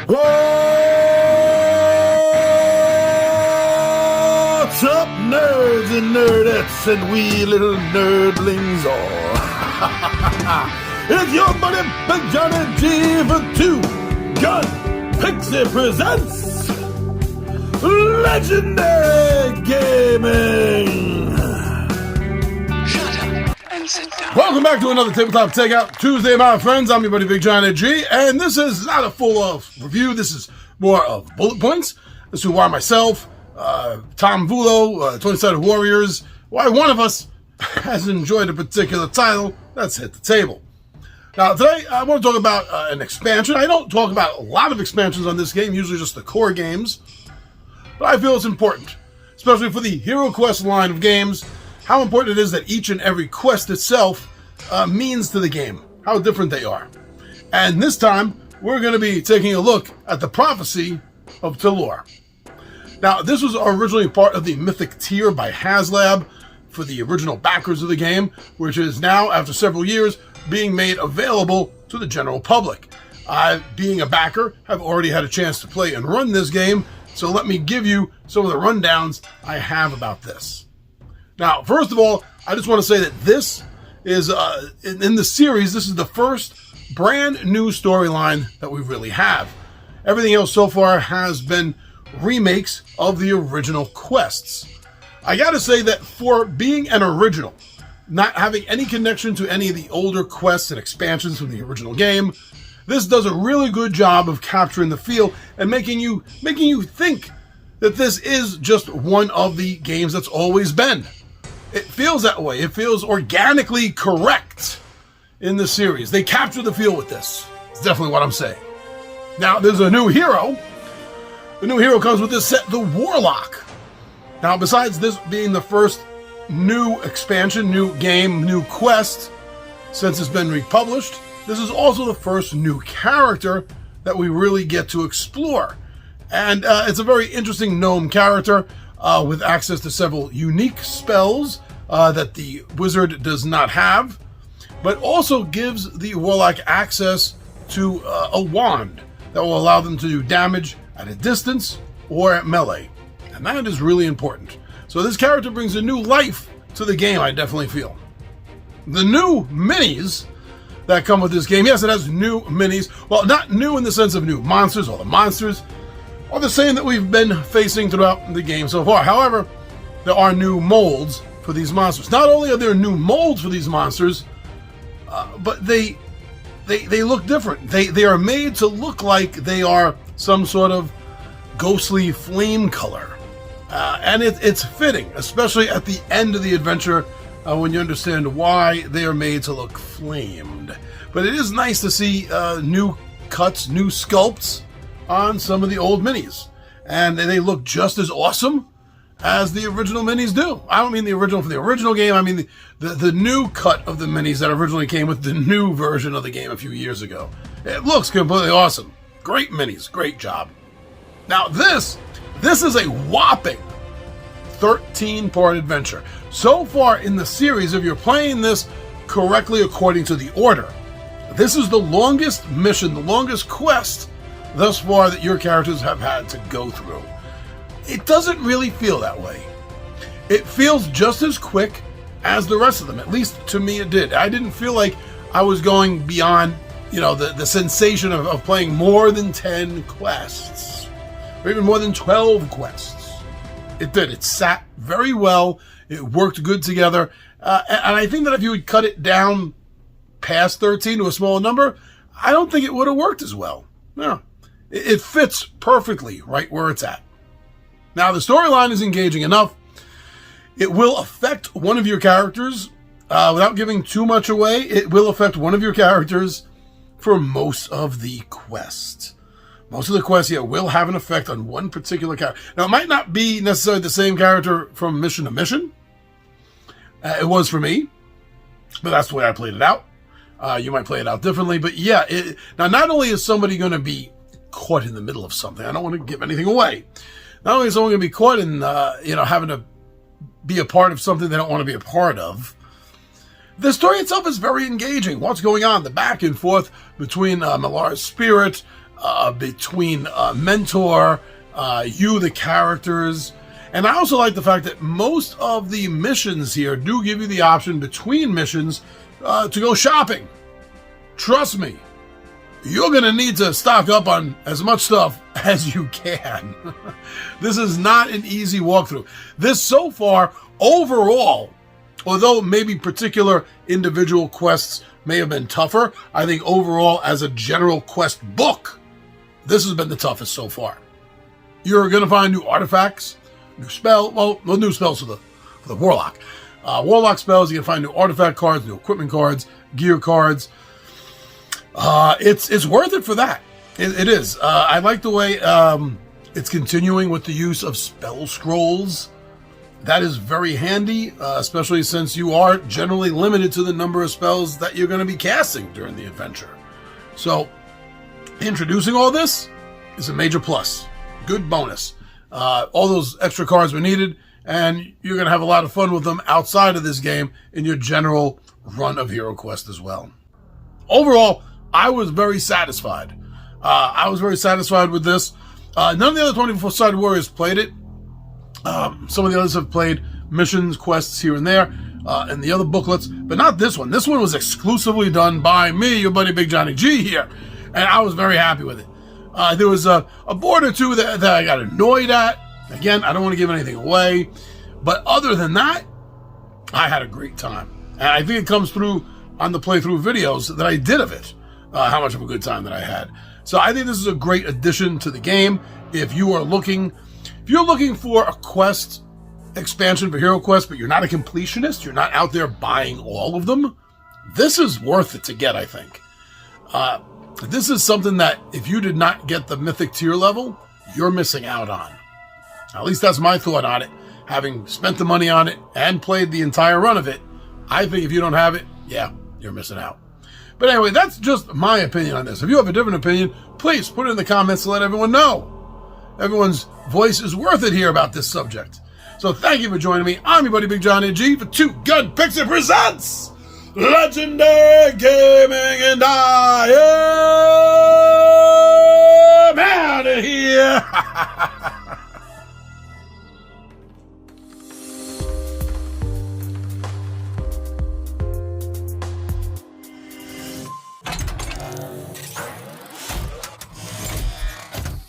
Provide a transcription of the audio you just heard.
What's up, nerds and nerdettes and wee little nerdlings all? It's your buddy Big Johnny G for Two Gun Pixie presents Legendary Gaming. Shut up and sit down. Welcome back to another Tabletop Takeout Tuesday, my friends. I'm your buddy Big Johnny G, and this is not a full review. This is more of bullet points as to why myself, Tom Vulo, 20-Sided Warriors, why one of us has enjoyed a particular title that's hit the table. Now, today I want to talk about an expansion. I don't talk about a lot of expansions on this game, usually just the core games, but I feel it's important, especially for the HeroQuest line of games, how important it is that each and every quest itself means to the game, how different they are. And this time, we're going to be taking a look at the prophecy of Telor. Now, this was originally part of the Mythic tier by HasLab for the original backers of the game, which is now, after several years, being made available to the general public. I, being a backer, have already had a chance to play and run this game, so let me give you some of the rundowns I have about this. Now, first of all, I just want to say that this is, in the series, this is the first brand new storyline that we really have. Everything else so far has been remakes of the original quests. I gotta say that for being an original, not having any connection to any of the older quests and expansions from the original game, this does a really good job of capturing the feel and making you think that this is just one of the games that's always been. It feels that way. It feels organically correct in the series. They capture the feel with this. It's definitely what I'm saying. Now, there's a new hero. The new hero comes with this set, the Warlock. Now, besides this being the first new expansion, new game, new quest since it's been republished, this is also the first new character that we really get to explore. And it's a very interesting gnome character with access to several unique spells that the wizard does not have, but also gives the Warlock access to a wand that will allow them to do damage at a distance or at melee. And that is really important. So this character brings a new life to the game, I definitely feel. The new minis that come with this game, yes, it has new minis. Well, not new in the sense of new monsters. All the monsters are the same that we've been facing throughout the game so far. However, there are new molds for these monsters. Not only are there new molds for these monsters, but they look different. They are made to look like they are some sort of ghostly flame color. And it's fitting, especially at the end of the adventure when you understand why they are made to look flamed. But it is nice to see new cuts, new sculpts on some of the old minis. And they look just as awesome as the original minis do. I don't mean the original for the original game. I mean the new cut of the minis that originally came with the new version of the game a few years ago. It looks completely awesome. Great minis. Great job. Now this is a whopping 13-part adventure. So far in the series, if you're playing this correctly according to the order, this is the longest mission, the longest quest thus far that your characters have had to go through. It doesn't really feel that way. It feels just as quick as the rest of them. At least to me it did. I didn't feel like I was going beyond, the sensation of playing more than 10 quests. Or even more than 12 quests. It did. It sat very well. It worked good together. And I think that if you would cut it down past 13 to a smaller number, I don't think it would have worked as well. No. It fits perfectly right where it's at. Now, the storyline is engaging enough. It will affect one of your characters. Without giving too much away, it will affect one of your characters for most of the quest. Most of the quests here will have an effect on one particular character. Now, it might not be necessarily the same character from mission to mission. It was for me, but that's the way I played it out. You might play it out differently, but yeah. Now, not only is somebody going to be caught in the middle of something, I don't want to give anything away. Not only is someone going to be caught in, having to be a part of something they don't want to be a part of, the story itself is very engaging. What's going on? The back and forth between Malar's spirit, between mentor, you, the characters. And I also like the fact that most of the missions here do give you the option between missions to go shopping. Trust me, you're going to need to stock up on as much stuff as you can. This is not an easy walkthrough. This so far, overall, although maybe particular individual quests may have been tougher, I think overall as a general quest book, this has been the toughest so far. You're going to find new artifacts, new new spells for the Warlock. Warlock spells, you're going to find new artifact cards, new equipment cards, gear cards. It's worth it for that. It is. I like the way it's continuing with the use of spell scrolls. That is very handy, especially since you are generally limited to the number of spells that you're going to be casting during the adventure. So, introducing all this is a major plus. Good bonus. All those extra cards were needed, and you're going to have a lot of fun with them outside of this game in your general run of HeroQuest as well. Overall, I was very satisfied. I was very satisfied with this. None of the other 24-sided warriors played it. Some of the others have played missions, quests here and there, and the other booklets, but not this one. This one was exclusively done by me, your buddy Big Johnny G here, and I was very happy with it. There was a board or two that I got annoyed at. Again, I don't want to give anything away, but other than that, I had a great time. And I think it comes through on the playthrough videos that I did of it, how much of a good time that I had. So I think this is a great addition to the game. If you're looking for a quest expansion for HeroQuest, but you're not a completionist, you're not out there buying all of them, this is worth it to get, I think. This is something that if you did not get the Mythic tier level, you're missing out on. At least that's my thought on it. Having spent the money on it and played the entire run of it, I think if you don't have it, yeah, you're missing out. But anyway, that's just my opinion on this. If you have a different opinion, please put it in the comments to let everyone know. Everyone's voice is worth it here about this subject. So thank you for joining me. I'm your buddy Big Johnny G for Two Gun Pixie Presents Legendary Gaming, and I am out of here.